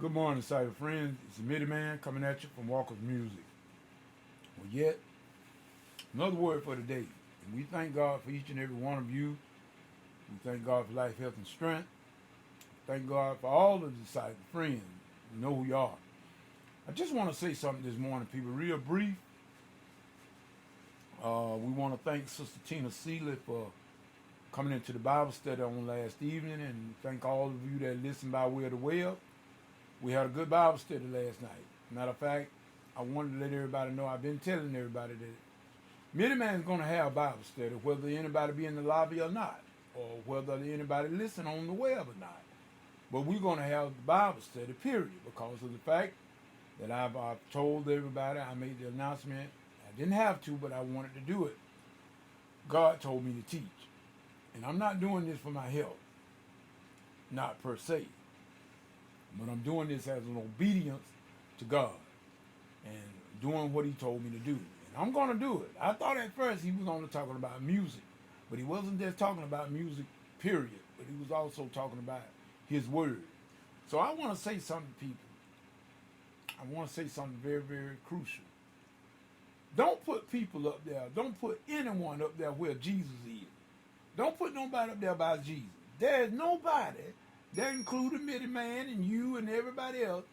Good morning, cyber friends. It's the Midi Man coming at you from Walker's Music. Well, yet another word for today. And we thank God for each and every one of you. We thank God for life, health, and strength. Thank God for all of the cyber friends. You know who you are. I just want to say something this morning, people, real brief. We want to thank Sister Tina Seeley for coming into the Bible study on last evening, and thank all of you that listened by way of the web. We had a good Bible study last night. Matter of fact, I wanted to let everybody know, I've been telling everybody that Many Man's going to have a Bible study, whether anybody be in the lobby or not, or whether anybody listen on the web or not. But we're going to have the Bible study, period, because of the fact that I've told everybody, I made the announcement. I didn't have to, but I wanted to do it. God told me to teach. And I'm not doing this for my health, not per se. But I'm doing this as an obedience to God and doing what he told me to do. And I'm going to do it. I thought at first he was only talking about music, but he wasn't just talking about music, period. But he was also talking about his word. So I want to say something, people. I want to say something very, very crucial. Don't put people up there. Don't put anyone up there where Jesus is. Don't put nobody up there by Jesus. There's nobody, that including Midi Man and you and everybody else,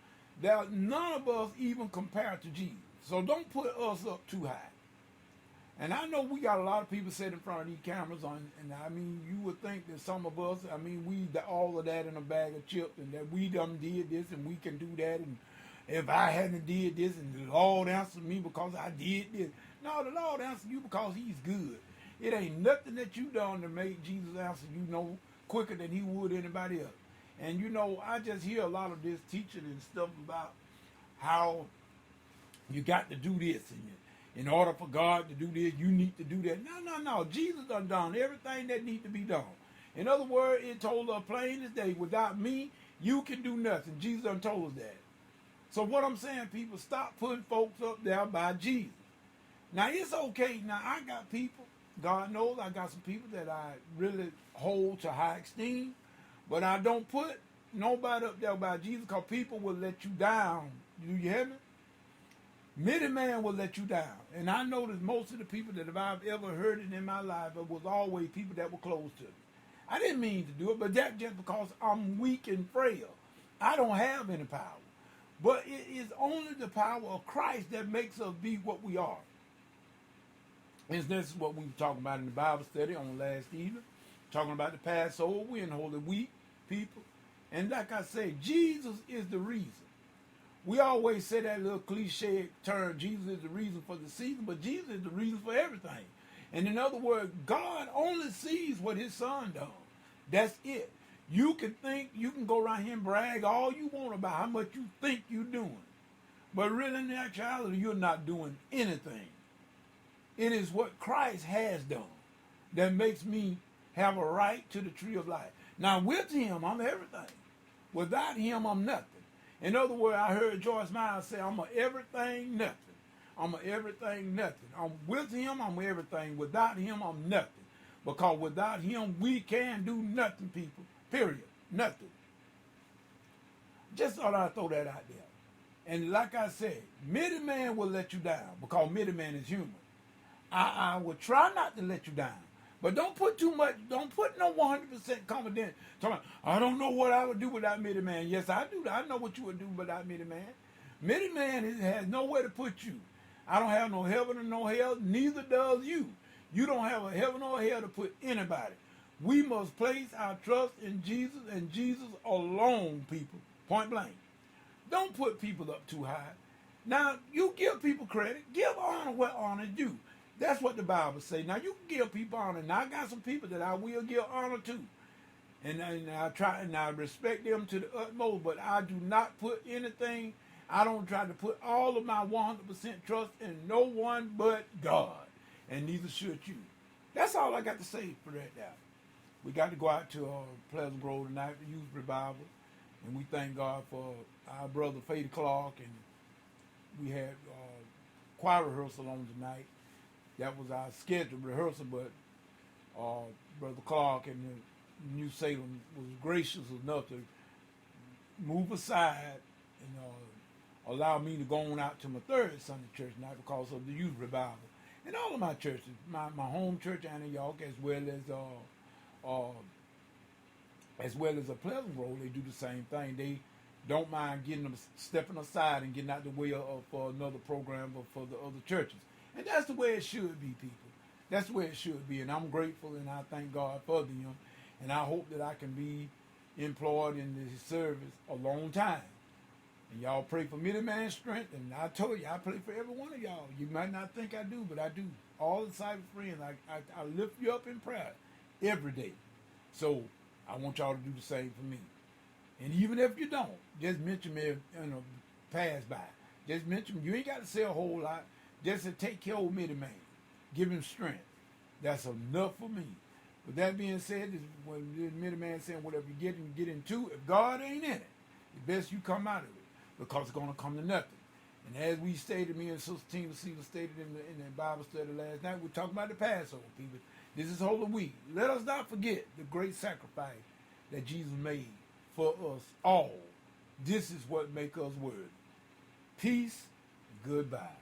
that none of us even compare to Jesus. So don't put us up too high. And I know we got a lot of people sitting in front of these cameras on, and I mean, you would think that some of us, I mean, all of that in a bag of chips, and that we done did this and we can do that, and if I hadn't did this, and the Lord answered me because I did this. No, the Lord answered you because he's good. It ain't nothing that you done to make Jesus answer you no quicker than he would anybody else. And you know, I just hear a lot of this teaching and stuff about how you got to do this, and in order for God to do this, you need to do that. No. Jesus done everything that need to be done. In other words, it told us plain as day, without me, you can do nothing. Jesus done told us that. So what I'm saying, people, stop putting folks up there by Jesus. Now, it's okay. Now, I got people, God knows I got some people that I really hold to high esteem, but I don't put nobody up there by Jesus because people will let you down. Do you hear me? Many man will let you down. And I noticed most of the people that I've ever heard it in my life, it was always people that were close to me. I didn't mean to do it, but that's just because I'm weak and frail. I don't have any power. But it is only the power of Christ that makes us be what we are. And this is what we were talking about in the Bible study on last evening. Talking about the Passover, we're in Holy Week, people. And like I say, Jesus is the reason. We always say that little cliche term, Jesus is the reason for the season, but Jesus is the reason for everything. And in other words, God only sees what his son does. That's it. You can think, you can go around here and brag all you want about how much you think you're doing. But really, in actuality, you're not doing anything. It is what Christ has done that makes me have a right to the tree of life. Now, with him, I'm everything. Without him, I'm nothing. In other words, I heard Joyce Meyer say, I'm a everything, nothing. I'm a everything, nothing. I'm with him, I'm everything. Without him, I'm nothing. Because without him, we can do nothing, people. Period. Nothing. Just thought I'd throw that out there. And like I said, Midi Man will let you down because Midi Man is human. I will try not to let you down. But don't put too much, don't put no 100% confidence. I don't know what I would do without Midi Man. Yes, I do. I know what you would do without Midi Man. Midi Man has nowhere to put you. I don't have no heaven or no hell, neither does you. You don't have a heaven or hell to put anybody. We must place our trust in Jesus and Jesus alone, people. Point blank. Don't put people up too high. Now, you give people credit. Give honor where honor is due. That's what the Bible says. Now, you can give people honor. Now, I got some people that I will give honor to. And I try and I respect them to the utmost, but I do not put anything, I don't try to put all of my 100% trust in no one but God. And neither should you. That's all I got to say for that now. We got to go out to Pleasant Grove tonight for youth revival. And we thank God for our brother Fady Clark. And we had choir rehearsal on tonight. That was our scheduled rehearsal, but Brother Clark and the New Salem was gracious enough to move aside and allow me to go on out to my third Sunday church night because of the youth revival. And all of my churches, my home church, Antioch, as well as a Pleasant Grove, they do the same thing. They don't mind getting them stepping aside and getting out the way for another program or for the other churches. And that's the way it should be, people. That's the way it should be. And I'm grateful and I thank God for them. And I hope that I can be employed in this service a long time. And y'all pray for me, the man's strength. And I told you, I pray for every one of y'all. You might not think I do, but I do. All the cyber friends, I lift you up in prayer every day. So I want y'all to do the same for me. And even if you don't, just mention me, pass by. Just mention me. You ain't got to say a whole lot. Just to take care of me, the man. Give him strength. That's enough for me. With that being said, when the middleman saying whatever you get into, if God ain't in it, it's best you come out of it because it's going to come to nothing. And as we stated, me and Sister Tina Sealer stated in the Bible study last night, we're talking about the Passover, people. This is Holy Week. Let us not forget the great sacrifice that Jesus made for us all. This is what makes us worthy. Peace, goodbye.